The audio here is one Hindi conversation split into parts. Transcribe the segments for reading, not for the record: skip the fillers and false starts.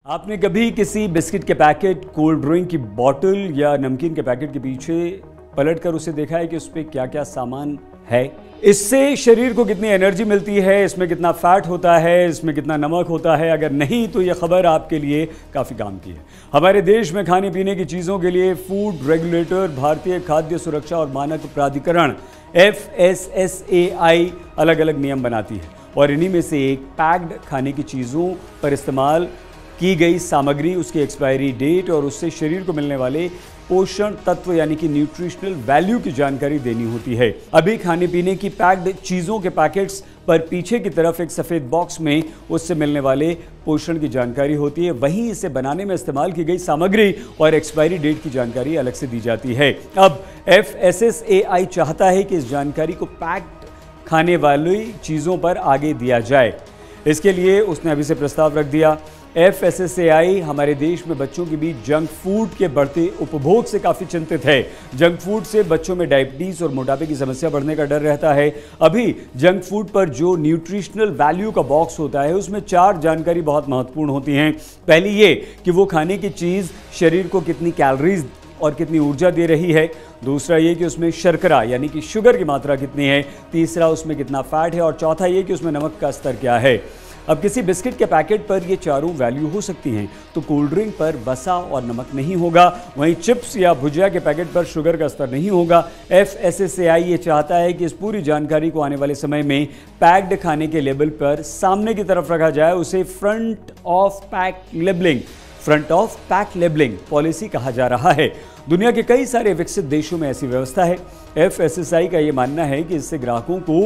आपने कभी किसी बिस्किट के पैकेट, कोल्ड ड्रिंक की बोतल या नमकीन के पैकेट के पीछे पलटकर उसे देखा है कि उस पर क्या क्या सामान है? इससे शरीर को कितनी एनर्जी मिलती है, इसमें कितना फैट होता है, इसमें कितना नमक होता है? अगर नहीं तो यह खबर आपके लिए काफ़ी काम की है। हमारे देश में खाने पीने की चीज़ों के लिए फूड रेगुलेटर, भारतीय खाद्य सुरक्षा और मानक प्राधिकरण FSSAI अलग अलग नियम बनाती है और इन्हीं में से एक पैक्ड खाने की चीज़ों पर इस्तेमाल की गई सामग्री, उसकी एक्सपायरी डेट और उससे शरीर को मिलने वाले पोषण तत्व यानी कि न्यूट्रिशनल वैल्यू की जानकारी देनी होती है। अभी खाने पीने की पैक्ड चीज़ों के पैकेट्स पर पीछे की तरफ एक सफ़ेद बॉक्स में उससे मिलने वाले पोषण की जानकारी होती है, वहीं इसे बनाने में इस्तेमाल की गई सामग्री और एक्सपायरी डेट की जानकारी अलग से दी जाती है। अब FSSAI चाहता है कि इस जानकारी को पैक्ड खाने वाली चीज़ों पर आगे दिया जाए। इसके लिए उसने अभी से प्रस्ताव रख दिया। FSSAI हमारे देश में बच्चों के बीच जंक फूड के बढ़ते उपभोग से काफ़ी चिंतित है। जंक फूड से बच्चों में डायबिटीज़ और मोटापे की समस्या बढ़ने का डर रहता है। अभी जंक फूड पर जो न्यूट्रिशनल वैल्यू का बॉक्स होता है उसमें 4 जानकारी बहुत महत्वपूर्ण होती हैं। पहली ये कि वो खाने की चीज़ शरीर को कितनी कैलोरीज और कितनी ऊर्जा दे रही है। दूसरा ये कि उसमें शर्करा यानी कि शुगर की मात्रा कितनी है। तीसरा उसमें कितना फैट है और चौथा ये कि उसमें नमक का स्तर क्या है। अब किसी बिस्किट के पैकेट पर ये चारों वैल्यू हो सकती हैं, तो कोल्ड ड्रिंक पर वसा और नमक नहीं होगा, वहीं चिप्स या भुजिया के पैकेट पर शुगर का स्तर नहीं होगा। FSSAI ये चाहता है कि इस पूरी जानकारी को आने वाले समय में पैक्ड खाने के लेबल पर सामने की तरफ रखा जाए। उसे front of pack labelling policy कहा जा रहा है। दुनिया के कई सारे विकसित देशों में ऐसी व्यवस्था है। FSSAI का ये मानना है कि इससे ग्राहकों को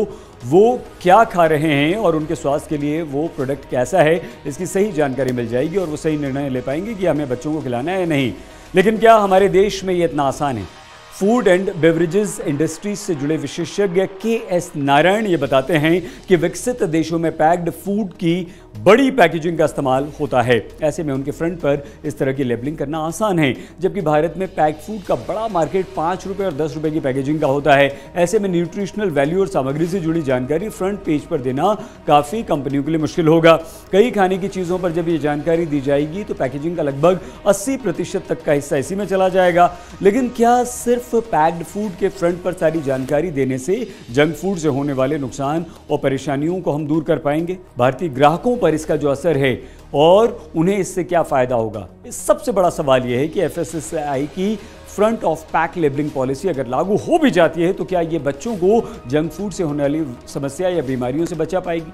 वो क्या खा रहे हैं और उनके स्वास्थ्य के लिए वो प्रोडक्ट कैसा है, इसकी सही जानकारी मिल जाएगी और वो सही निर्णय ले पाएंगे कि हमें बच्चों को खिलाना है या नहीं। लेकिन क्या हमारे देश में ये इतना आसान है? फूड एंड बेवरेजेस इंडस्ट्रीज से जुड़े विशेषज्ञ KS नारायण ये बताते हैं कि विकसित देशों में पैक्ड फूड की बड़ी पैकेजिंग का इस्तेमाल होता है। ऐसे में उनके फ्रंट पर इस तरह की लेबलिंग करना आसान है, जबकि भारत में पैक्ड फूड का बड़ा मार्केट 5 रुपये और 10 रुपये की पैकेजिंग का होता है। ऐसे में न्यूट्रिशनल वैल्यू और सामग्री से जुड़ी जानकारी फ्रंट पेज पर देना काफ़ी कंपनियों के लिए मुश्किल होगा। कई खाने की चीज़ों पर जब ये जानकारी दी जाएगी तो पैकेजिंग का लगभग 80% तक का हिस्सा इसी में चला जाएगा। लेकिन क्या सिर्फ पैक्ड फूड के फ्रंट पर सारी जानकारी देने से जंक फूड से होने वाले नुकसान और परेशानियों को हम दूर कर पाएंगे? भारतीय ग्राहकों पर इसका जो असर है और उन्हें इससे क्या फायदा होगा, इस सबसे बड़ा सवाल यह है कि FSSAI की front of pack labelling policy अगर लागू हो भी जाती है तो क्या ये बच्चों को जंक फूड से होने वाली समस्या या बीमारियों से बचा पाएगी?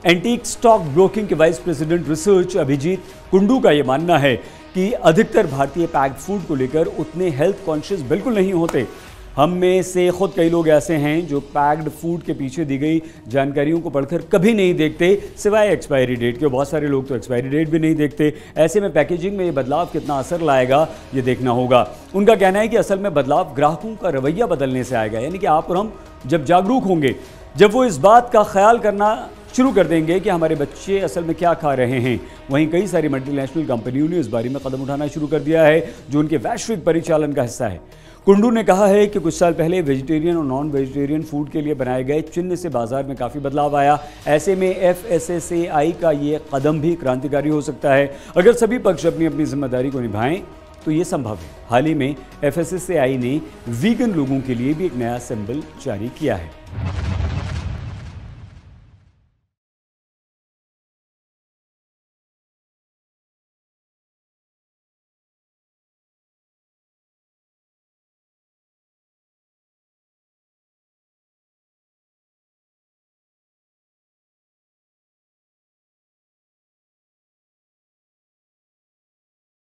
एंटीक स्टॉक ब्रोकिंग के vice president research Abhijeet Kundu का यह मानना है कि अधिकतर भारतीय पैक्ड फूड को लेकर उतने हेल्थ कॉन्शियस बिल्कुल नहीं होते। हम में से खुद कई लोग ऐसे हैं जो पैक्ड फूड के पीछे दी गई जानकारियों को पढ़कर कभी नहीं देखते, सिवाय एक्सपायरी डेट के। बहुत सारे लोग तो एक्सपायरी डेट भी नहीं देखते। ऐसे में पैकेजिंग में ये बदलाव कितना असर लाएगा ये देखना होगा। उनका कहना है कि असल में बदलाव ग्राहकों का रवैया बदलने से आएगा, यानी कि आप और हम जब जागरूक होंगे, जब वो इस बात का ख्याल करना शुरू कर देंगे कि हमारे बच्चे असल में क्या खा रहे हैं। वहीं कई सारी मल्टीनेशनल कंपनियों ने इस बारे में कदम उठाना शुरू कर दिया है जो उनके वैश्विक परिचालन का हिस्सा है। कुंडू ने कहा है कि कुछ साल पहले वेजिटेरियन और नॉन वेजिटेरियन फूड के लिए बनाए गए चिन्ह से बाजार में काफ़ी बदलाव आया। ऐसे में FSSAI का ये कदम भी क्रांतिकारी हो सकता है। अगर सभी पक्ष अपनी अपनी जिम्मेदारी को निभाएं तो ये संभव है। हाल ही में FSSAI ने वीगन लोगों के लिए भी एक नया सिंबल जारी किया है।